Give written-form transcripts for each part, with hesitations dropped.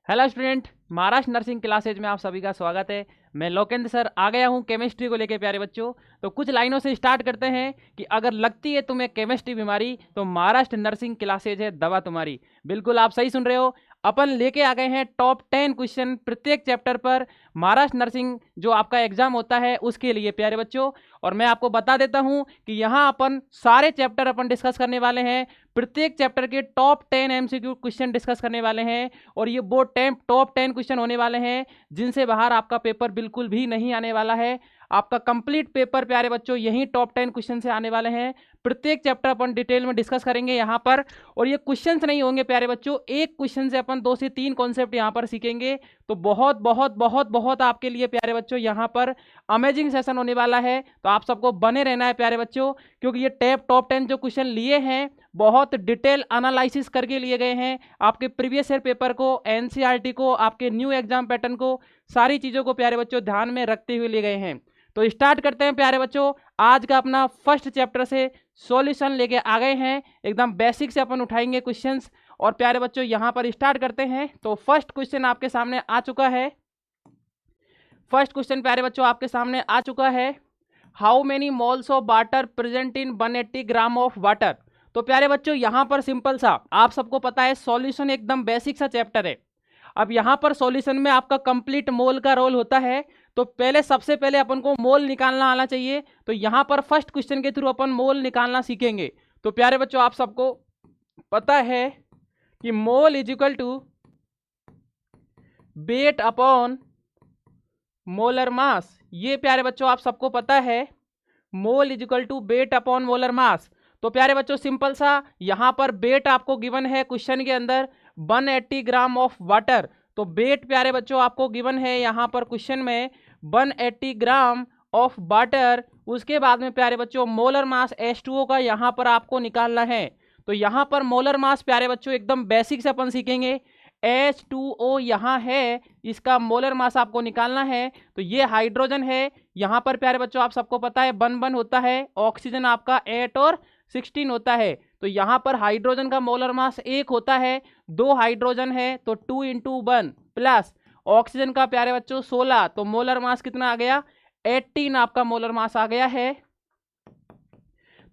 Hello student, Maharashtra nursing classes में आप सभी का स्वागत है। मैं लोकेंद्र सर आ गया हूं केमिस्ट्री को लेके प्यारे बच्चों। तो कुछ लाइनों से स्टार्ट करते हैं कि अगर लगती है तुम्हें केमिस्ट्री बीमारी तो महाराष्ट्र नर्सिंग क्लासेज है दवा तुम्हारी। बिल्कुल आप सही सुन रहे हो। अपन लेके आ गए हैं टॉप 10 क्वेश्चन प्रत्येक चैप्टर पर महाराष्ट्र नर्सिंग जो आपका एग्जाम होता है उसके लिए प्यारे बच्चों। और मैं आपको बता देता हूं कि यहाँ अपन सारे चैप्टर अपन डिस्कस करने वाले हैं। प्रत्येक चैप्टर के टॉप 10 एमसीक्यू क्वेश्चन डिस्कस करने वाले हैं और ये वो टॉप 10 क्वेश्चन होने वाले हैं जिनसे बाहर आपका पेपर बिल्कुल भी नहीं आने वाला है। आपका कंप्लीट पेपर प्यारे बच्चों यही टॉप 10 क्वेश्चन से आने वाले हैं। प्रत्येक चैप्टर अपन डिटेल में डिस्कस करेंगे यहाँ पर। और ये क्वेश्चंस नहीं होंगे प्यारे बच्चों, एक क्वेश्चन से अपन 2 से 3 कॉन्सेप्ट यहाँ पर सीखेंगे। तो बहुत बहुत बहुत बहुत आपके लिए प्यारे बच्चों यहाँ पर अमेजिंग सेशन होने वाला है। तो आप सबको बने रहना है प्यारे बच्चों, क्योंकि ये टॉप 10 जो क्वेश्चन लिए हैं बहुत डिटेल एनालिसिस करके लिए गए हैं। आपके प्रीवियस ईयर पेपर को, एनसीईआरटी को, आपके न्यू एग्जाम पैटर्न को, सारी चीज़ों को प्यारे बच्चों ध्यान में रखते हुए लिए गए हैं। तो स्टार्ट करते हैं प्यारे बच्चों। आज का अपना फर्स्ट चैप्टर से सॉल्यूशन लेके आ गए हैं। एकदम बेसिक से अपन उठाएंगे क्वेश्चंस और प्यारे बच्चों यहाँ पर स्टार्ट करते हैं। तो फर्स्ट क्वेश्चन आपके सामने आ चुका है। फर्स्ट क्वेश्चन प्यारे बच्चों आपके सामने आ चुका है। How many moles of water present in 180 gram of water. तो प्यारे बच्चों यहाँ पर सिंपल सा आप सबको पता है सॉल्यूशन एकदम बेसिक सा चैप्टर है। अब यहाँ पर सॉल्यूशन में आपका कंप्लीट मोल का रोल होता है। तो सबसे पहले अपन को मोल निकालना आना चाहिए। तो यहाँ पर फर्स्ट क्वेश्चन के थ्रू अपन मोल निकालना सीखेंगे। तो प्यारे बच्चों आप सबको पता है कि mole is equal to weight upon molar mass. ये प्यारे बच्चों आप सबको पता है, mole is equal to weight upon molar mass. तो प्यारे बच्चों सिंपल सा यहाँ पर वेट आपको गिवन है क्वेश्चन के अंदर 180 ग्राम ऑफ वाटर। तो वेट प्यारे बच्चों आपको गिवन है यहाँ पर क्वेश्चन में 180 ग्राम ऑफ वाटर। उसके बाद में प्यारे बच्चों मोलर मास H2O का यहाँ पर आपको निकालना है। तो यहाँ पर मोलर मास प्यारे बच्चों एकदम बेसिक से अपन सीखेंगे। H2O यहाँ है, इसका मोलर मास आपको निकालना है। तो ये हाइड्रोजन है। यहाँ पर प्यारे बच्चों आप सबको पता है 1 होता है, ऑक्सीजन आपका 8 और 16 होता है। तो यहाँ पर हाइड्रोजन का मोलर मास 1 होता है, 2 हाइड्रोजन है तो 2 × 1 प्लस ऑक्सीजन का प्यारे बच्चों 16। तो मोलर मास कितना आ गया, 18 आपका मोलर मास आ गया है।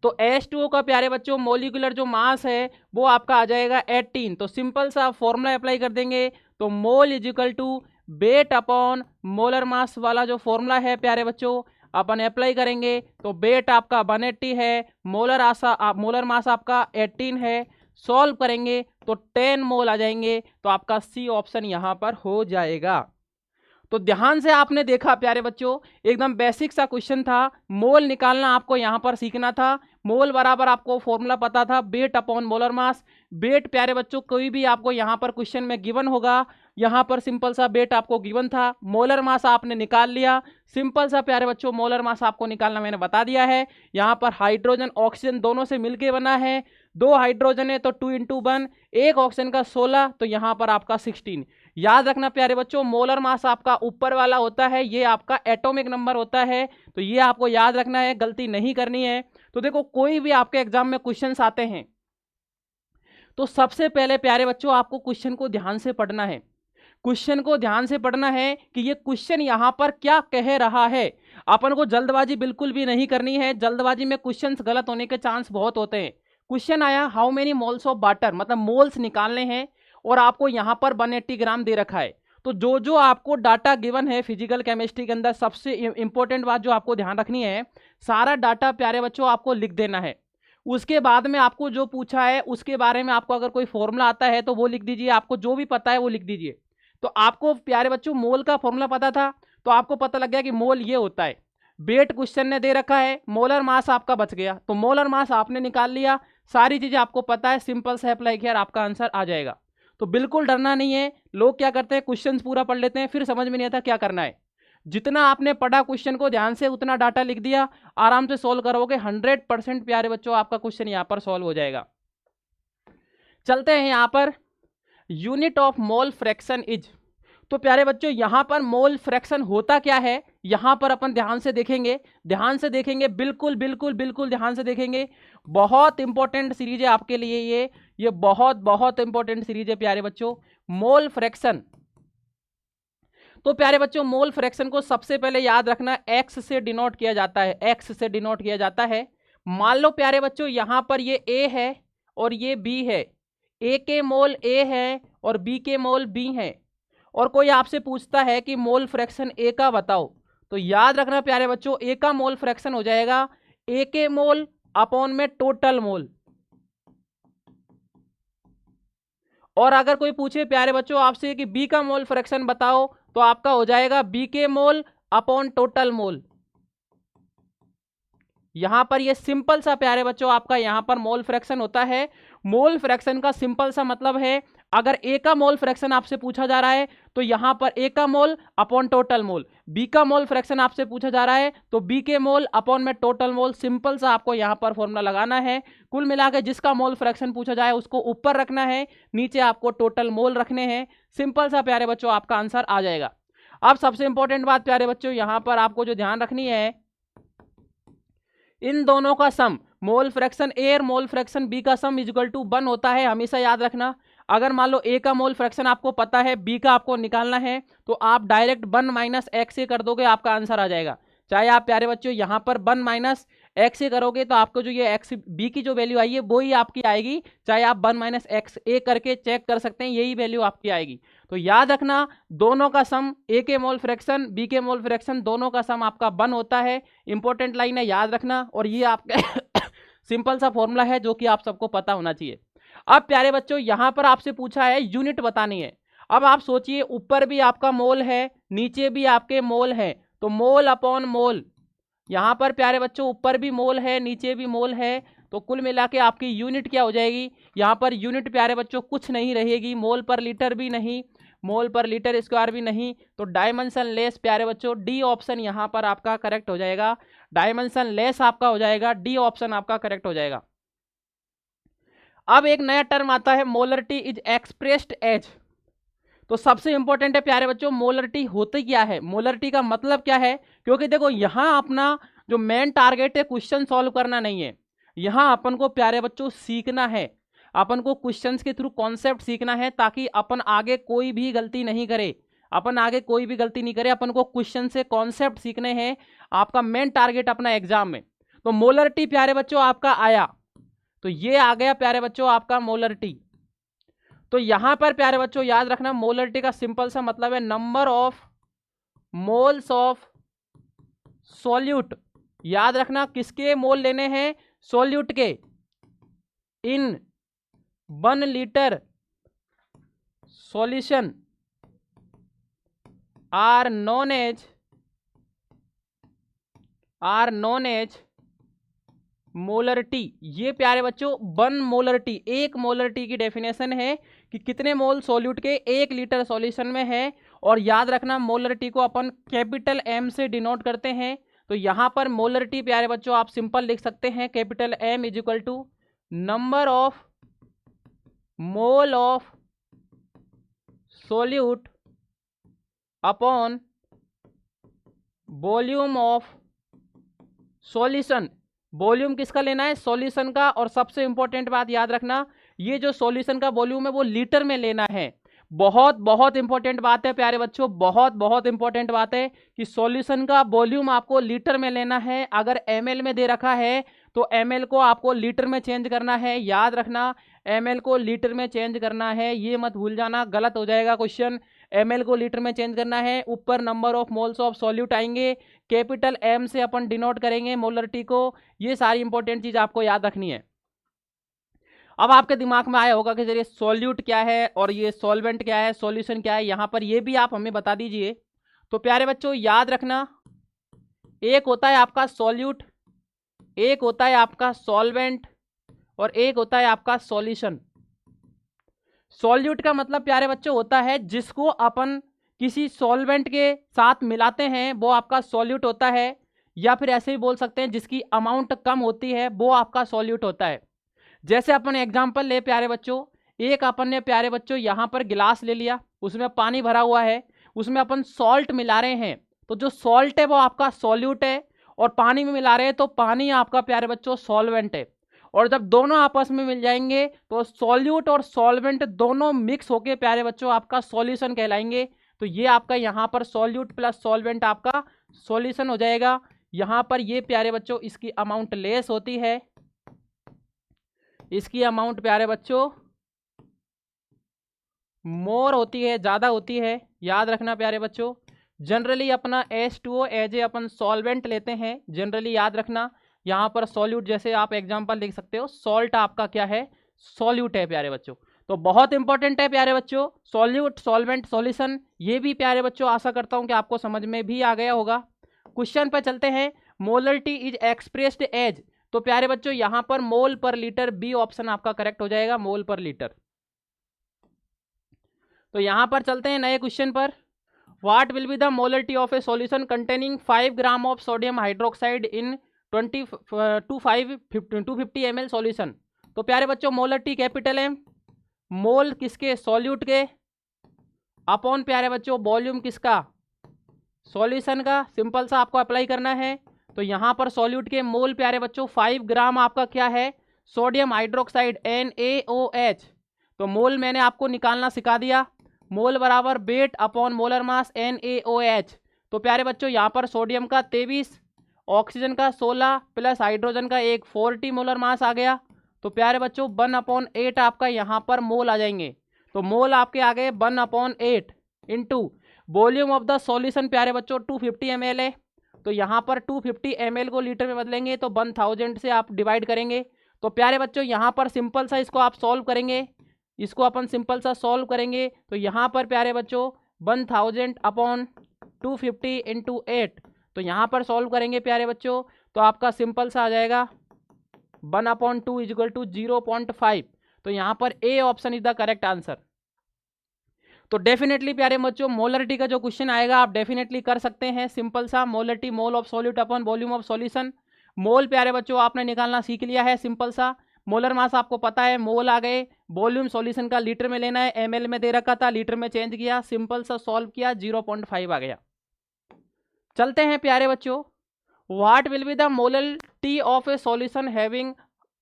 तो H2O का प्यारे बच्चों मोलिकुलर जो मास है वो आपका आ जाएगा 18। तो सिंपल सा फॉर्मूला अप्लाई कर देंगे। तो mole is equal to weight upon molar mass वाला जो फॉर्मूला है प्यारे बच्चों अपन अप्लाई करेंगे। तो वेट आपका 180 है, मोलर मास आपका 18 है। सॉल्व करेंगे तो 10 मोल आ जाएंगे। तो आपका सी ऑप्शन यहाँ पर हो जाएगा। तो ध्यान से आपने देखा प्यारे बच्चों, एकदम बेसिक सा क्वेश्चन था। मोल निकालना आपको यहाँ पर सीखना था। मोल बराबर आपको फॉर्मूला पता था weight upon molar mass. Weight प्यारे बच्चों कोई भी आपको यहाँ पर क्वेश्चन में गिवन होगा, यहाँ पर सिंपल सा वेट आपको गिवन था। मोलर मास आपने निकाल लिया। सिंपल सा प्यारे बच्चों मोलर मास आपको निकालना मैंने बता दिया है। यहाँ पर हाइड्रोजन ऑक्सीजन दोनों से मिलके बना है। 2 हाइड्रोजन है तो 2 × 1, 1 ऑक्सीजन का 16। तो यहाँ पर आपका 16। याद रखना प्यारे बच्चों मोलर मास आपका ऊपर वाला होता है, ये आपका एटॉमिक नंबर होता है। तो ये आपको याद रखना है, गलती नहीं करनी है। तो देखो कोई भी आपके एग्जाम में क्वेश्चंस आते हैं तो सबसे पहले प्यारे बच्चों आपको क्वेश्चन को ध्यान से पढ़ना है। क्वेश्चन को ध्यान से पढ़ना है कि ये क्वेश्चन यहाँ पर क्या कह रहा है। अपन को जल्दबाजी बिल्कुल भी नहीं करनी है। जल्दबाजी में क्वेश्चंस गलत होने के चांस बहुत होते हैं। क्वेश्चन आया how many moles of water, मतलब मोल्स निकालने हैं और आपको यहाँ पर 180 ग्राम दे रखा है। तो जो आपको डाटा गिवन है फिजिकल केमिस्ट्री के अंदर, सबसे इंपॉर्टेंट बात जो आपको ध्यान रखनी है, सारा डाटा प्यारे बच्चों आपको लिख देना है। उसके बाद में आपको जो पूछा है उसके बारे में आपको अगर कोई फॉर्मूला आता है तो वो लिख दीजिए। आपको जो भी पता है वो लिख दीजिए। तो आपको प्यारे बच्चों मोल का फॉर्मूला पता था तो आपको पता लग गया कि मोल ये होता है। वेट क्वेश्चन ने दे रखा है, मोलर मास आपका बच गया तो मोलर मास आपने निकाल लिया। सारी चीजें आपको पता है, सिंपल से अप्लाई किया, आपका आंसर आ जाएगा। तो बिल्कुल डरना नहीं है। लोग क्या करते हैं क्वेश्चंस पूरा पढ़ लेते हैं फिर समझ में नहीं आता क्या करना है। जितना आपने पढ़ा क्वेश्चन को ध्यान से उतना डाटा लिख दिया, आराम से सोल्व करोगे 100% प्यारे बच्चों आपका क्वेश्चन यहाँ पर सोल्व हो जाएगा। चलते हैं यहाँ per unit of mole fraction is. तो प्यारे बच्चों यहाँ पर मोल फ्रैक्शन होता क्या है यहाँ पर अपन ध्यान से देखेंगे। बिल्कुल बिल्कुल बिल्कुल ध्यान से देखेंगे। बहुत इंपॉर्टेंट सीरीज है आपके लिए ये बहुत बहुत इंपॉर्टेंट सीरीज है प्यारे बच्चों। मोल फ्रैक्शन तो प्यारे बच्चों मोल फ्रैक्शन को सबसे पहले याद रखना एक्स से डिनोट किया जाता है, एक्स से डिनोट किया जाता है। मान लो प्यारे बच्चों यहां पर ये ए है और ये बी है, ए के मोल ए है और बी के मोल बी है, और कोई आपसे पूछता है कि मोल फ्रैक्शन ए का बताओ, तो याद रखना प्यारे बच्चों ए का मोल फ्रैक्शन हो जाएगा ए के मोल अपॉन में टोटल मोल। और अगर कोई पूछे प्यारे बच्चों आपसे कि बी का मोल फ्रैक्शन बताओ, तो आपका हो जाएगा बी के मोल अपॉन टोटल मोल। यहां पर ये सिंपल सा प्यारे बच्चों आपका यहां पर मोल फ्रैक्शन होता है। मोल फ्रैक्शन का सिंपल सा मतलब है, अगर ए का मोल फ्रैक्शन आपसे पूछा जा रहा है तो यहां पर ए का mole upon total mole, b का मोल फ्रैक्शन आपसे पूछा जा रहा है तो बी के मोल अपॉन में टोटल मोल। सिंपल सा आपको यहां पर फॉर्मूला लगाना है। कुल मिलाकर जिसका मोल फ्रैक्शन पूछा जाए उसको ऊपर रखना है, नीचे आपको टोटल मोल रखने हैं। सिंपल सा प्यारे बच्चों आपका आंसर आ जाएगा। अब सबसे इंपॉर्टेंट बात प्यारे बच्चों यहां पर आपको जो ध्यान रखनी है, इन दोनों का सम मोल फ्रैक्शन ए और मोल फ्रैक्शन बी का सम इक्वल टू 1 होता है, हमेशा याद रखना। अगर मान लो ए का मोल फ्रैक्शन आपको पता है, बी का आपको निकालना है, तो आप डायरेक्ट 1 माइनस एक्स से कर दोगे, आपका आंसर आ जाएगा। चाहे आप प्यारे बच्चों यहाँ पर 1 माइनस एक्स से करोगे तो आपको जो ये एक्स बी की जो वैल्यू आई है वो ही आपकी आएगी, चाहे आप 1 माइनस एक्स ए करके चेक कर सकते हैं, यही वैल्यू आपकी आएगी। तो याद रखना दोनों का सम ए के मोल फ्रैक्शन बी के मोल फ्रैक्शन दोनों का सम आपका 1 होता है। इंपॉर्टेंट लाइन है, याद रखना। और ये आपका सिंपल सा फॉर्मूला है जो कि आप सबको पता होना चाहिए। अब प्यारे बच्चों यहां पर आपसे पूछा है यूनिट बतानी है। अब आप सोचिए ऊपर भी आपका मोल है, नीचे भी आपके मोल है, तो मोल अपॉन मोल, यहां पर प्यारे बच्चों ऊपर भी मोल है नीचे भी मोल है, तो कुल मिला के आपकी यूनिट क्या हो जाएगी। यहां पर यूनिट प्यारे बच्चों कुछ नहीं रहेगी, मोल पर लीटर भी नहीं, मोल पर लीटर स्क्वायर भी नहीं, तो डायमेंशन लेस प्यारे बच्चों डी ऑप्शन यहां पर आपका करेक्ट हो जाएगा। डायमेंशन लेस आपका हो जाएगा, डी ऑप्शन आपका करेक्ट हो जाएगा। अब एक नया टर्म आता है मोलरिटी इज एक्सप्रेस्ड एज। तो सबसे इंपॉर्टेंट है प्यारे बच्चों मोलरिटी होती क्या है, मोलरिटी का मतलब क्या है, क्योंकि देखो यहां अपना जो मेन टारगेट है क्वेश्चन सॉल्व करना नहीं है, यहां अपन को प्यारे बच्चों सीखना है, अपन को क्वेश्चंस के थ्रू कॉन्सेप्ट सीखना है, ताकि अपन आगे कोई भी गलती नहीं करे, अपन आगे कोई भी गलती नहीं करे, अपन को क्वेश्चन से कॉन्सेप्ट सीखने हैं, आपका मेन टारगेट अपना एग्जाम में। तो मोलरिटी प्यारे बच्चों आपका आया, तो ये आ गया प्यारे बच्चों आपका मोलरिटी। तो यहां पर प्यारे बच्चों याद रखना मोलरिटी का सिंपल सा मतलब है number of moles of solute. याद रखना किसके मोल लेने हैं, सॉल्यूट के, in 1 litre solution are known as molarity. ये प्यारे बच्चों 1 मोलरिटी, 1 मोलरिटी की डेफिनेशन है कि कितने मोल सॉल्यूट के 1 लीटर सॉल्यूशन में है। और याद रखना मोलरिटी को अपन कैपिटल एम से डिनोट करते हैं। तो यहां पर मोलरिटी प्यारे बच्चों आप सिंपल लिख सकते हैं, capital M is equal to number of mole of solute upon volume of solution. Volume किसका लेना है, सॉल्यूशन का। और सबसे इंपॉर्टेंट बात याद रखना ये जो सॉल्यूशन का वॉल्यूम है वो लीटर में लेना है। बहुत बहुत इंपॉर्टेंट बात है प्यारे बच्चों, बहुत बहुत इंपॉर्टेंट बात है कि सॉल्यूशन का वॉल्यूम आपको लीटर में लेना है। अगर एमएल में दे रखा है तो एमएल को आपको लीटर में चेंज करना है। याद रखना एमएल को लीटर में चेंज करना है, ये मत भूल जाना, गलत हो जाएगा क्वेश्चन। एमएल को लीटर में चेंज करना है, ऊपर number of moles of solute आएंगे, कैपिटल एम से अपन डिनोट करेंगे मोलरिटी को। ये सारी इंपॉर्टेंट चीज आपको याद रखनी है। अब आपके दिमाग में आया होगा कि जरिए सॉल्यूट क्या है और ये सॉल्वेंट क्या है, सॉल्यूशन क्या है, यहां पर ये भी आप हमें बता दीजिए। तो प्यारे बच्चों याद रखना एक होता है आपका सॉल्यूट, एक होता है आपका सॉल्वेंट और एक होता है आपका सॉल्यूशन। सॉल्यूट का मतलब प्यारे बच्चों होता है जिसको अपन किसी सॉल्वेंट के साथ मिलाते हैं वो आपका सॉल्यूट होता है, या फिर ऐसे ही बोल सकते हैं जिसकी अमाउंट कम होती है वो आपका सॉल्यूट होता है। जैसे अपन एग्जांपल ले प्यारे बच्चों, एक अपन ने प्यारे बच्चों यहाँ पर गिलास ले लिया, उसमें पानी भरा हुआ है, उसमें अपन सॉल्ट मिला रहे हैं, तो जो सॉल्ट है वो आपका सॉल्यूट है, और पानी में मिला रहे हैं तो पानी आपका प्यारे बच्चों सॉल्वेंट है। और जब दोनों आपस में मिल जाएंगे तो सॉल्यूट और सॉल्वेंट दोनों मिक्स होके प्यारे बच्चों आपका सॉल्यूशन कहलाएंगे। तो ये आपका यहाँ पर सॉल्यूट प्लस सॉल्वेंट आपका सॉल्यूशन हो जाएगा। यहाँ पर ये प्यारे बच्चों इसकी अमाउंट लेस होती है, इसकी अमाउंट प्यारे बच्चों मोर होती है, ज़्यादा होती है। याद रखना प्यारे बच्चों, जनरली अपना H2O as a upon solvent लेते हैं, जनरली याद रखना। यहाँ पर सॉल्यूट जैसे आप एग्जांपल लिख सकते हो, सॉल्ट आपका क्या है, सॉल्यूट है प्यारे बच्चों। तो बहुत इंपॉर्टेंट है प्यारे बच्चों, सॉल्यूट सॉल्वेंट सॉल्यूशन। ये भी प्यारे बच्चों आशा करता हूँ कि आपको समझ में भी आ गया होगा। क्वेश्चन पर चलते हैं। मोलरिटी इज एक्सप्रेस्ड एज, तो प्यारे बच्चों यहाँ पर मोल पर लीटर, बी ऑप्शन आपका करेक्ट हो जाएगा, मोल पर लीटर। तो यहां पर चलते हैं नए क्वेश्चन पर। What will be the molarity of A solution containing 5 gram of sodium hydroxide in 250 ml solution. तो प्यारे बच्चों मोलरिटी कैपिटल एम, मोल किसके, सॉल्यूट के, अपॉन प्यारे बच्चों वॉल्यूम किसका, सॉल्यूशन का। सिंपल सा आपको अप्लाई करना है। तो यहाँ पर सॉल्यूट के मोल प्यारे बच्चों 5 ग्राम आपका क्या है, सोडियम हाइड्रोक्साइड NaOH। तो मोल मैंने आपको निकालना सिखा दिया, मोल बराबर वेट अपॉन मोलर मास NaOH। तो प्यारे बच्चों यहाँ पर सोडियम का 23, ऑक्सीजन का 16 प्लस हाइड्रोजन का 1, 40 मोलर मास आ गया। तो प्यारे बच्चों 1/8 आपका यहाँ पर मोल आ जाएंगे। तो मोल आपके आ गए 1/8 into volume of the solution प्यारे बच्चों 250 ml है। तो यहाँ पर 250 ml को लीटर में बदलेंगे तो 1000 से आप डिवाइड करेंगे। तो प्यारे बच्चों यहाँ पर सिंपल सा इसको आप सॉल्व करेंगे, इसको अपन सिंपल सा सॉल्व करेंगे। तो यहाँ पर प्यारे बच्चों 1000/250 इंटू 8, तो यहाँ पर सॉल्व करेंगे प्यारे बच्चों तो आपका सिंपल सा आ जाएगा 1/2 इक्वल टू 0.5। तो यहाँ पर A option is the correct answer. तो डेफिनेटली प्यारे बच्चों मोलरिटी का जो क्वेश्चन आएगा आप डेफिनेटली कर सकते हैं। सिंपल सा molarity, mole of solute upon volume of solution. Mole प्यारे बच्चों आपने निकालना सीख लिया है, सिंपल सा। मोलर मास आपको पता है, मोल आ गए। वॉल्यूम सॉल्यूशन का लीटर में लेना है, ml में दे रखा था, लीटर में चेंज किया, सिंपल सा सॉल्व किया, 0.5 आ गया। चलते हैं प्यारे बच्चों। What will be the molarity of A solution having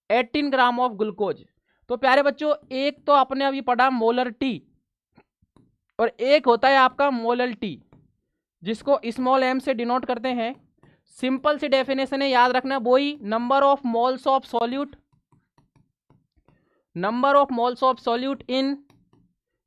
18 gram of glucose. तो प्यारे बच्चों एक तो आपने अभी पढ़ा मोलर टी, और एक होता है आपका मोलल टी जिसको स्मॉल m से डिनोट करते हैं। सिंपल सी डेफिनेशन है, याद रखना, वही number of moles of solute, number of moles of solute in,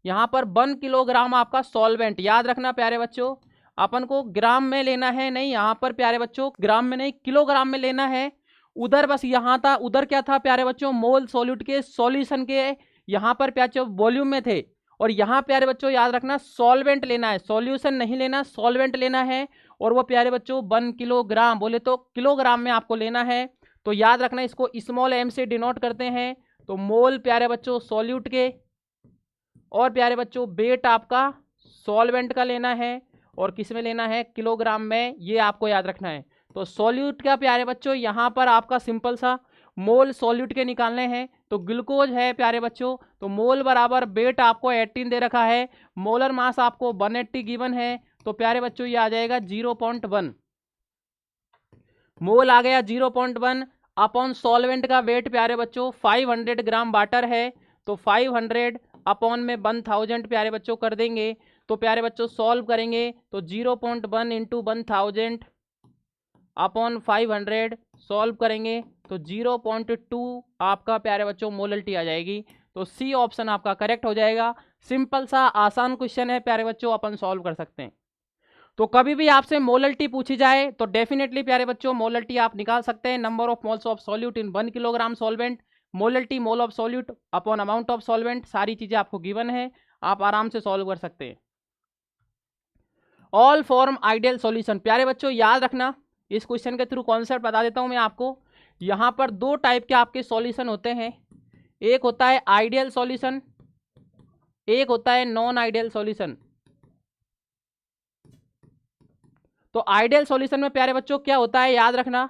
यहां पर 1 किलोग्राम आपका सॉल्वेंट। याद रखना प्यारे बच्चों अपन को ग्राम में लेना है, नहीं यहाँ पर प्यारे बच्चों ग्राम में नहीं किलोग्राम में लेना है। उधर बस यहाँ था, उधर क्या था प्यारे बच्चों, मोल सॉल्यूट के सॉल्यूशन के, यहाँ पर प्यारे वॉल्यूम में थे। और यहाँ प्यारे बच्चों याद रखना सॉल्वेंट लेना है, सॉल्यूशन नहीं लेना, सॉल्वेंट लेना है। और वो प्यारे बच्चों 1 किलोग्राम, बोले तो किलोग्राम में आपको लेना है। तो याद रखना इसको स्मॉल m से डिनोट करते हैं। तो मोल प्यारे बच्चों सॉल्यूट के, और प्यारे बच्चों वेट आपका सॉल्वेंट का लेना है, और किस में लेना है, किलोग्राम में, ये आपको याद रखना है। तो सॉल्यूट का प्यारे बच्चों यहाँ पर आपका सिंपल सा मोल सॉल्यूट के निकालने हैं। तो ग्लूकोज है प्यारे बच्चों, तो मोल बराबर वेट आपको 18 दे रखा है, मोलर मास आपको 180 गिवन है। तो प्यारे बच्चों ये आ जाएगा 0.1, मोल आ गया 0.1 अपॉन सॉल्वेंट का वेट प्यारे बच्चों 500 ग्राम वाटर है। तो 500 अपॉन में 1000 प्यारे बच्चों कर देंगे। तो प्यारे बच्चों सॉल्व करेंगे तो 0.1 इंटू 1000 अपॉन 500 सॉल्व करेंगे तो 0.2 आपका प्यारे बच्चों मोलरिटी आ जाएगी। तो सी ऑप्शन आपका करेक्ट हो जाएगा। सिंपल सा आसान क्वेश्चन है प्यारे बच्चों, अपन सॉल्व कर सकते हैं। तो कभी भी आपसे मोलरिटी पूछी जाए तो डेफिनेटली प्यारे बच्चों मोलरिटी आप निकाल सकते हैं। Number of moles of solute in 1 kilogram solvent, molarity mole of solute upon amount of solvent, सारी चीजें आपको गिवन है, आप आराम से सॉल्व कर सकते हैं। ऑल फॉर्म आइडियल सॉल्यूशन, प्यारे बच्चों याद रखना, इस क्वेश्चन के थ्रू कॉन्सेप्ट बता देता हूं मैं आपको। यहां पर 2 टाइप के आपके सॉल्यूशन होते हैं, एक होता है आइडियल सॉल्यूशन, एक होता है नॉन आइडियल सॉल्यूशन। तो आइडियल सॉल्यूशन में प्यारे बच्चों क्या होता है, याद रखना,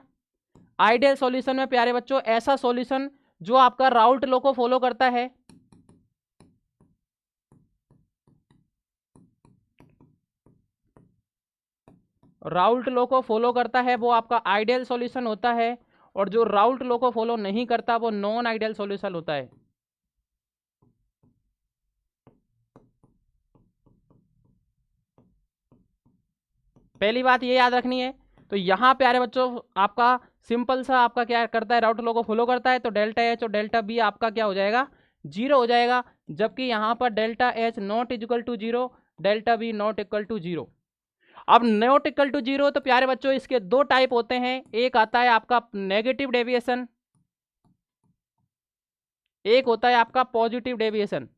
आइडियल सॉल्यूशन में प्यारे बच्चों ऐसा सॉल्यूशन जो आपका राउल्ट लॉ को फॉलो करता है। राउल्ट लॉ को फॉलो करता है वो आपका आइडियल सॉल्यूशन होता है, और जो राउल्ट लॉ को फॉलो नहीं करता वो नॉन आइडियल सॉल्यूशन होता है। पहली बात ये याद रखनी है। तो यहाँ प्यारे बच्चों आपका सिंपल सा आपका क्या करता है, राउटर लॉ को फॉलो करता है, तो डेल्टा एच और डेल्टा बी आपका क्या हो जाएगा, 0 हो जाएगा। जबकि यहाँ पर delta h not equal to 0, delta b not equal to 0। अब नॉट इक्वल टू 0 तो प्यारे बच्चों इसके दो टाइप होते हैं, एक आता है आपका नेगेटिव डेविएशन, एक होता है आपका पॉजिटिव डेविएशन।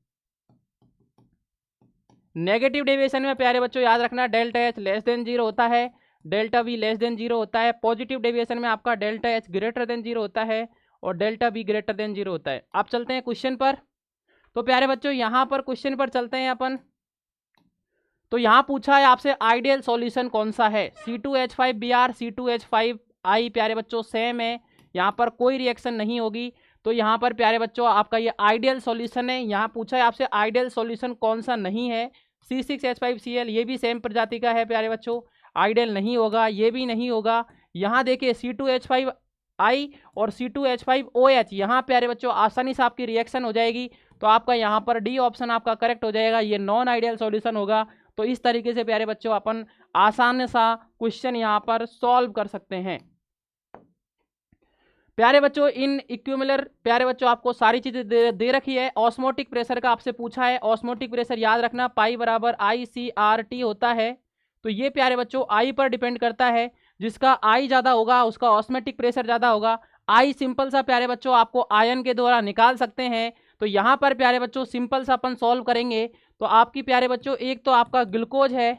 नेगेटिव डेविएशन में प्यारे बच्चों याद रखना डेल्टा एच लेस देन 0 होता है, डेल्टा बी लेस देन 0 होता है। पॉजिटिव डेविएशन में आपका डेल्टा एच ग्रेटर देन 0 होता है और डेल्टा बी ग्रेटर देन 0 होता है। अब चलते हैं क्वेश्चन पर। तो प्यारे बच्चों यहाँ पर क्वेश्चन पर चलते हैं अपन। तो यहाँ पूछा है आपसे आइडियल सॉल्यूशन कौन सा है, C2H5Br C2H5I प्यारे बच्चों सेम है, यहाँ पर कोई रिएक्शन नहीं होगी। तो यहाँ पर प्यारे बच्चों आपका ये आइडियल सॉल्यूशन है। यहाँ पूछा है आपसे आइडियल सॉल्यूशन कौन सा नहीं है, C6H5Cl ये भी सेम प्रजाति का है प्यारे बच्चों, आइडियल नहीं होगा, ये भी नहीं होगा। यहाँ देखिए C2H5I और C2H5OH, यहाँ प्यारे बच्चों आसानी से आपकी रिएक्शन हो जाएगी। तो आपका यहाँ पर डी ऑप्शन आपका करेक्ट हो जाएगा, ये नॉन आइडियल सॉल्यूशन होगा। तो इस तरीके से प्यारे बच्चों अपन आसान सा क्वेश्चन यहाँ पर सॉल्व कर सकते हैं। प्यारे बच्चों इन इक्विमुलर प्यारे बच्चों आपको सारी चीजें दे रखी है। ऑस्मोटिक प्रेशर का आपसे पूछा है, ऑस्मोटिक प्रेशर याद रखना पाई बराबर ICRT होता है। तो ये प्यारे बच्चों आई पर डिपेंड करता है, जिसका आई ज़्यादा होगा उसका ऑस्मोटिक प्रेशर ज़्यादा होगा। आई सिंपल सा प्यारे बच्चों आपको आयन के द्वारा निकाल सकते हैं। तो यहाँ पर प्यारे बच्चों सिंपल सा अपन सॉल्व करेंगे। तो आपकी प्यारे बच्चों एक तो आपका ग्लूकोज है,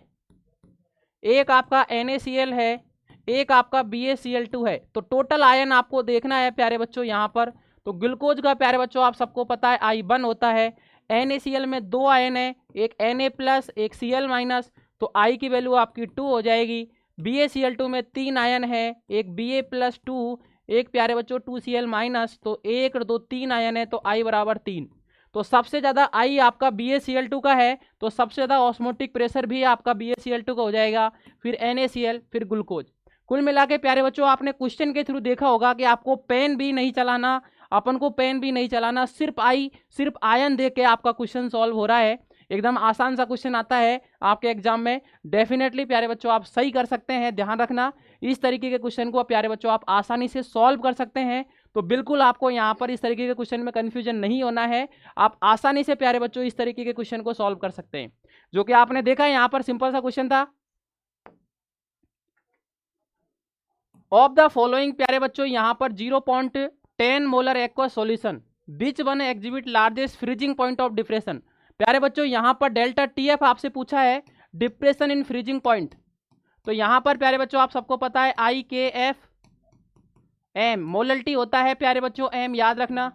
एक आपका NaCl है, एक आपका BaCl2 है। तो टोटल आयन आपको देखना है प्यारे बच्चों यहाँ पर। तो ग्लूकोज का प्यारे बच्चों आप सबको पता है I1 होता है, NaCl में 2 आयन है, एक Na+, एक Cl-, तो I की वैल्यू आपकी 2 हो जाएगी। BaCl2 में 3 आयन है, एक Ba+2, एक प्यारे बच्चों 2Cl-, तो 1 2 3 आयन है, तो I बराबर 3। तो सबसे ज़्यादा आई आपका BaCl2 का है, तो सबसे ज़्यादा ऑस्मोटिक प्रेशर भी आपका BaCl2 का हो जाएगा, फिर NaCl, फिर ग्लूकोज। कुल मिला के प्यारे बच्चों आपने क्वेश्चन के थ्रू देखा होगा कि आपको पेन भी नहीं चलाना, अपन को पेन भी नहीं चलाना, सिर्फ आयन देख के आपका क्वेश्चन सॉल्व हो रहा है। एकदम आसान सा क्वेश्चन आता है आपके एग्जाम में, डेफिनेटली प्यारे बच्चों आप सही कर सकते हैं। ध्यान रखना इस तरीके के क्वेश्चन को प्यारे बच्चों आप आसानी से सॉल्व कर सकते हैं। तो बिल्कुल आपको यहाँ पर इस तरीके के क्वेश्चन में कन्फ्यूजन नहीं होना है, आप आसानी से प्यारे बच्चों इस तरीके के क्वेश्चन को सॉल्व कर सकते हैं। जो कि आपने देखा है यहाँ पर सिंपल सा क्वेश्चन था, ऑफ द फॉलोइंग प्यारे बच्चों यहाँ पर 0.10 molar aqueous solution which one exhibit largest freezing point of depression. प्यारे बच्चों यहाँ पर डेल्टा TF आपसे पूछा है, डिप्रेशन इन फ्रीजिंग पॉइंट। तो यहाँ पर प्यारे बच्चों आप सबको पता है IKFM मोलल्टी होता है प्यारे बच्चों, M याद रखना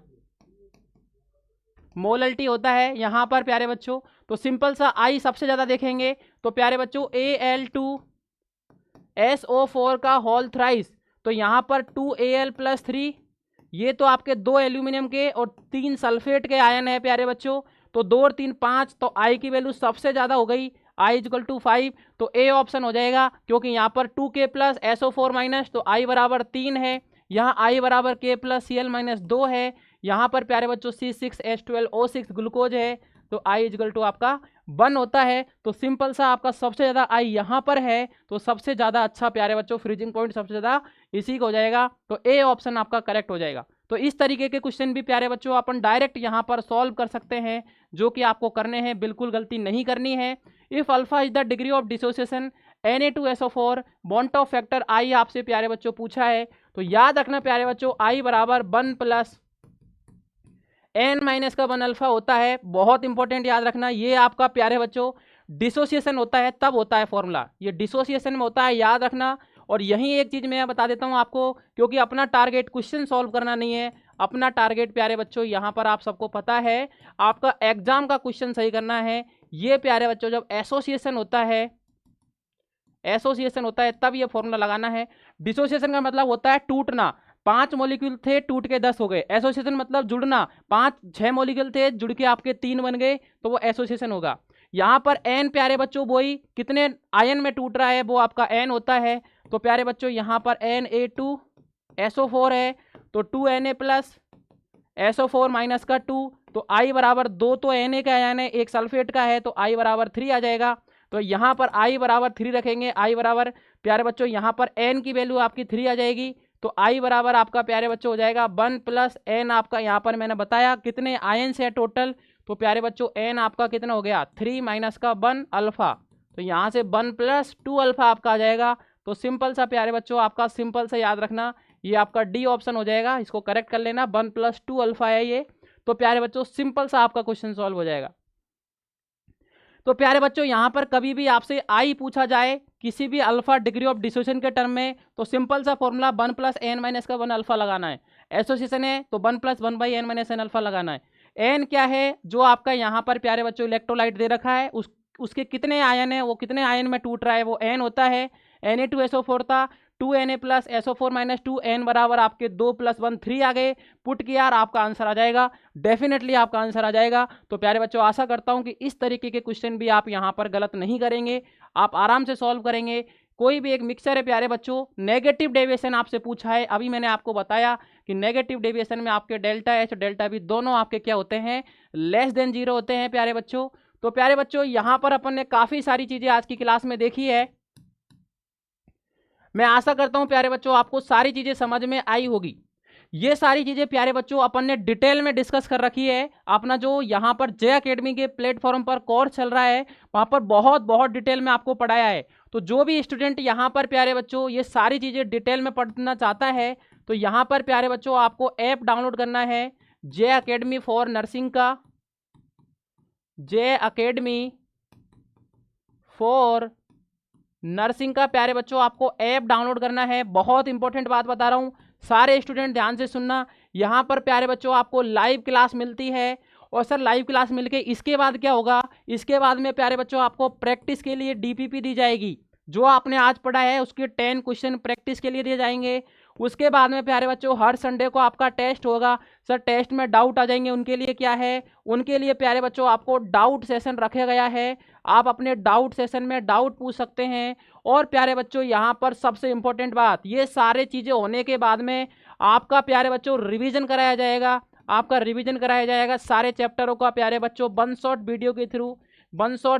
मोलल्टी होता है यहाँ पर प्यारे बच्चों। तो सिंपल सा I सबसे ज़्यादा देखेंगे तो प्यारे बच्चों Al2SO4 का होल थ्राइस, तो यहाँ पर 2Al+3, ये तो आपके 2 एल्यूमिनियम के और 3 सल्फेट के आयन है प्यारे बच्चों। तो 2 और 3 5, तो I की वैल्यू सबसे ज़्यादा हो गई, I = 5, तो A ऑप्शन हो जाएगा। क्योंकि यहाँ पर 2K+SO4-, तो I बराबर 3 है, यहाँ I बराबर K+Cl-2 है, यहाँ पर प्यारे बच्चों C6H12O6 ग्लूकोज है, तो I = आपका 1 होता है। तो सिंपल सा आपका सबसे ज़्यादा I यहाँ पर है, तो सबसे ज़्यादा अच्छा प्यारे बच्चों फ्रीजिंग पॉइंट सबसे ज़्यादा इसी का हो जाएगा। तो A ऑप्शन आपका करेक्ट हो जाएगा। तो इस तरीके के क्वेश्चन भी प्यारे बच्चों अपन डायरेक्ट यहाँ पर सॉल्व कर सकते हैं, जो कि आपको करने हैं, बिल्कुल गलती नहीं करनी है। If alpha is the degree of dissociation Na2SO4 bond of factor I आपसे प्यारे बच्चों पूछा है। तो याद रखना प्यारे बच्चों I बराबर 1 + n- का 1 अल्फा होता है, बहुत इंपॉर्टेंट याद रखना। ये आपका प्यारे बच्चों डिसोसिएशन होता है तब होता है फॉर्मूला, ये डिसोसिएशन में होता है, याद रखना। और यही एक चीज़ मैं बता देता हूँ आपको, क्योंकि अपना टारगेट क्वेश्चन सॉल्व करना नहीं है, अपना टारगेट प्यारे बच्चों यहाँ पर आप सबको पता है आपका एग्जाम का क्वेश्चन सही करना है। ये प्यारे बच्चों जब एसोसिएशन होता है तब ये फॉर्मूला लगाना है। डिसोसिएशन का मतलब होता है टूटना, 5 मॉलिक्यूल थे टूट के 10 हो गए। एसोसिएशन मतलब जुड़ना, 5-6 मॉलिक्यूल थे जुड़ के आपके 3 बन गए, तो वो एसोसिएशन होगा। यहाँ पर N प्यारे बच्चों वही कितने आयन में टूट रहा है वो आपका N होता है। तो प्यारे बच्चों यहाँ पर Na2SO4 है, तो 2Na+SO4- का 2, तो I बराबर 2 तो Na का आयन है, एक सल्फेट का है, तो I बराबर 3 आ जाएगा। तो यहाँ पर i बराबर 3 रखेंगे, i बराबर प्यारे बच्चों यहाँ पर n की वैल्यू आपकी 3 आ जाएगी, तो i बराबर आपका प्यारे बच्चों हो जाएगा 1 प्लस n आपका, यहाँ पर मैंने बताया कितने आयंस है टोटल, तो प्यारे बच्चों n आपका कितना हो गया 3 माइनस का 1 अल्फा, तो यहाँ से 1 प्लस 2 अल्फा आपका आ जाएगा। तो सिंपल सा प्यारे बच्चों आपका सिंपल सा याद रखना, ये आपका डी ऑप्शन हो जाएगा, इसको करेक्ट कर लेना, 1 प्लस 2 अल्फा है ये। तो प्यारे बच्चों सिंपल सा आपका क्वेश्चन सॉल्व हो जाएगा। तो प्यारे बच्चों यहाँ पर कभी भी आपसे आई पूछा जाए किसी भी अल्फा डिग्री ऑफ डिसोसिएशन के टर्म में, तो सिंपल सा फॉर्मूला 1 प्लस एन माइनस का 1 अल्फा लगाना है। एसोसिएशन है तो 1 plus 1 by n minus n alpha लगाना है। एन क्या है, जो आपका यहाँ पर प्यारे बच्चों इलेक्ट्रोलाइट दे रखा है, उसके कितने आयन है, वो कितने आयन में टूट रहा है, वो एन होता है। Na2SO4 था, 2Na plus SO4 minus 2n बराबर आपके 2 प्लस 1 3 आ गए, पुट किया और आपका आंसर आ जाएगा, डेफिनेटली आपका आंसर आ जाएगा। तो प्यारे बच्चों आशा करता हूं कि इस तरीके के क्वेश्चन भी आप यहां पर गलत नहीं करेंगे, आप आराम से सॉल्व करेंगे। कोई भी एक मिक्सचर है प्यारे बच्चों, नेगेटिव डेविएशन आपसे पूछा है, अभी मैंने आपको बताया कि नेगेटिव डेविएशन में आपके डेल्टा एच और डेल्टा बी दोनों आपके क्या होते हैं, लेस देन 0 होते हैं प्यारे बच्चों। तो प्यारे बच्चों यहाँ पर अपन ने काफ़ी सारी चीज़ें आज की क्लास में देखी है, मैं आशा करता हूं प्यारे बच्चों आपको सारी चीज़ें समझ में आई होगी। ये सारी चीज़ें प्यारे बच्चों अपन ने डिटेल में डिस्कस कर रखी है। अपना जो यहाँ पर जे अकेडमी के प्लेटफॉर्म पर कोर्स चल रहा है, वहाँ पर बहुत बहुत डिटेल में आपको पढ़ाया है। तो जो भी स्टूडेंट यहाँ पर प्यारे बच्चों ये सारी चीज़ें डिटेल में पढ़ना चाहता है, तो यहाँ पर प्यारे बच्चों आपको ऐप डाउनलोड करना है जे अकेडमी फॉर नर्सिंग का, जे अकेडमी फॉर नर्सिंग का प्यारे बच्चों आपको ऐप डाउनलोड करना है। बहुत इंपॉर्टेंट बात बता रहा हूँ, सारे स्टूडेंट ध्यान से सुनना। यहाँ पर प्यारे बच्चों आपको लाइव क्लास मिलती है, और सर लाइव क्लास मिलके इसके बाद क्या होगा, इसके बाद में प्यारे बच्चों आपको प्रैक्टिस के लिए डीपीपी दी जाएगी। जो आपने आज पढ़ा है उसके 10 क्वेश्चन प्रैक्टिस के लिए दिए जाएंगे। उसके बाद में प्यारे बच्चों हर संडे को आपका टेस्ट होगा। सर टेस्ट में डाउट आ जाएंगे, उनके लिए क्या है, उनके लिए प्यारे बच्चों आपको डाउट सेशन रखा गया है, आप अपने डाउट सेशन में डाउट पूछ सकते हैं। और प्यारे बच्चों यहाँ पर सबसे इंपॉर्टेंट बात, ये सारे चीज़ें होने के बाद में आपका प्यारे बच्चों रिवीजन कराया जाएगा, आपका रिवीजन कराया जाएगा सारे चैप्टरों का प्यारे बच्चों वन शॉट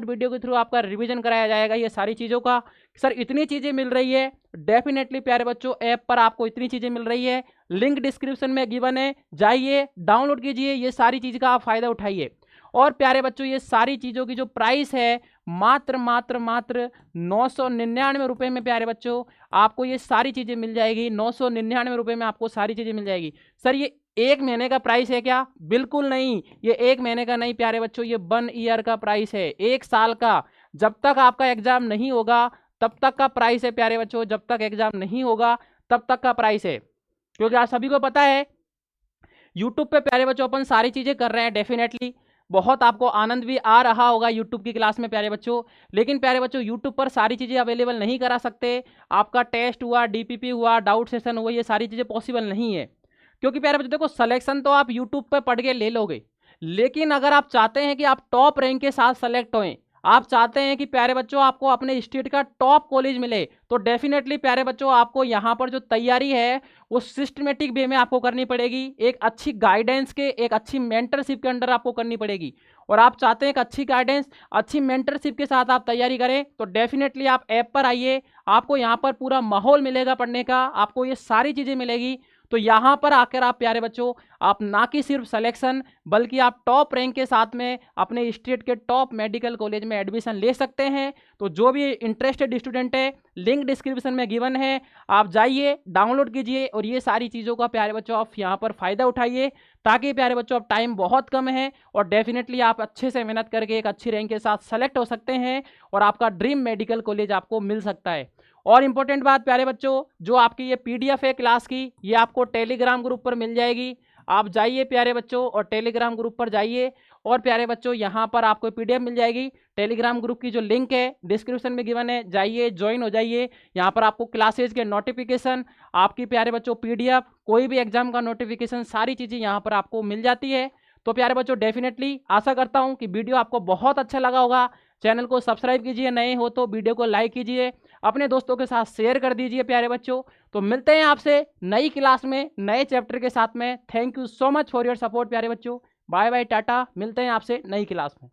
वीडियो के थ्रू आपका रिवीजन कराया जाएगा ये सारी चीज़ों का। सर इतनी चीज़ें मिल रही है, डेफिनेटली प्यारे बच्चों ऐप पर आपको इतनी चीज़ें मिल रही है, लिंक डिस्क्रिप्शन में गिवन है, जाइए डाउनलोड कीजिए, ये सारी चीज़ का आप फ़ायदा उठाइए। और प्यारे बच्चों ये सारी चीज़ों की जो प्राइस है मात्र 999 रुपये में प्यारे बच्चों आपको ये सारी चीज़ें मिल जाएगी। 999 रुपये में आपको सारी चीज़ें मिल जाएगी। सर ये एक महीने का प्राइस है क्या, बिल्कुल नहीं, ये एक महीने का नहीं प्यारे बच्चों, ये 1 ईयर का प्राइस है, 1 साल का। जब तक आपका एग्जाम नहीं होगा तब तक का प्राइस है प्यारे बच्चों, जब तक एग्जाम नहीं होगा तब तक का प्राइस है। क्योंकि आप सभी को पता है यूट्यूब पे प्यारे बच्चों अपन सारी चीज़ें कर रहे हैं, डेफिनेटली बहुत आपको आनंद भी आ रहा होगा यूट्यूब की क्लास में प्यारे बच्चों। लेकिन प्यारे बच्चों यूट्यूब पर सारी चीज़ें अवेलेबल नहीं करा सकते, आपका टेस्ट हुआ, डीपीपी हुआ, डाउट सेशन हुआ, ये सारी चीज़ें पॉसिबल नहीं है। क्योंकि प्यारे बच्चों देखो सिलेक्शन तो आप यूट्यूब पे पढ़ के ले लोगे, लेकिन अगर आप चाहते हैं कि आप टॉप रैंक के साथ सेलेक्ट होएं, आप चाहते हैं कि प्यारे बच्चों आपको अपने स्टेट का टॉप कॉलेज मिले, तो डेफिनेटली प्यारे बच्चों आपको यहाँ पर जो तैयारी है वो सिस्टमेटिक वे में आपको करनी पड़ेगी, एक अच्छी गाइडेंस के, एक अच्छी मेंटरशिप के अंडर आपको करनी पड़ेगी। और आप चाहते हैं कि अच्छी गाइडेंस, अच्छी मेंटरशिप के साथ आप तैयारी करें, तो डेफिनेटली आप ऐप पर आइए, आपको यहाँ पर पूरा माहौल मिलेगा पढ़ने का, आपको ये सारी चीज़ें मिलेगी। तो यहाँ पर आकर आप प्यारे बच्चों आप ना कि सिर्फ सिलेक्शन बल्कि आप टॉप रैंक के साथ में अपने स्टेट के टॉप मेडिकल कॉलेज में एडमिशन ले सकते हैं। तो जो भी इंटरेस्टेड स्टूडेंट है लिंक डिस्क्रिप्शन में गिवन है, आप जाइए डाउनलोड कीजिए और ये सारी चीज़ों का प्यारे बच्चों आप यहाँ पर फ़ायदा उठाइए, ताकि प्यारे बच्चों अब टाइम बहुत कम है और डेफिनेटली आप अच्छे से मेहनत करके एक अच्छी रैंक के साथ सेलेक्ट हो सकते हैं और आपका ड्रीम मेडिकल कॉलेज आपको मिल सकता है। और इंपॉर्टेंट बात प्यारे बच्चों, जो आपकी ये पीडीएफ है क्लास की, ये आपको टेलीग्राम ग्रुप पर मिल जाएगी। आप जाइए प्यारे बच्चों और टेलीग्राम ग्रुप पर जाइए और प्यारे बच्चों यहाँ पर आपको पीडीएफ मिल जाएगी। टेलीग्राम ग्रुप की जो लिंक है डिस्क्रिप्शन में गिवन है, जाइए ज्वाइन हो जाइए। यहाँ पर आपको क्लासेज के नोटिफिकेशन, आपकी प्यारे बच्चों पीडीएफ, कोई भी एग्जाम का नोटिफिकेशन, सारी चीज़ें यहाँ पर आपको मिल जाती है। तो प्यारे बच्चों डेफिनेटली आशा करता हूँ कि वीडियो आपको बहुत अच्छा लगा होगा। चैनल को सब्सक्राइब कीजिए, नए हो तो वीडियो को लाइक कीजिए, अपने दोस्तों के साथ शेयर कर दीजिए प्यारे बच्चों। तो मिलते हैं आपसे नई क्लास में नए चैप्टर के साथ में। Thank you so much for your support प्यारे बच्चों। बाय बाय, टाटा, मिलते हैं आपसे नई क्लास में।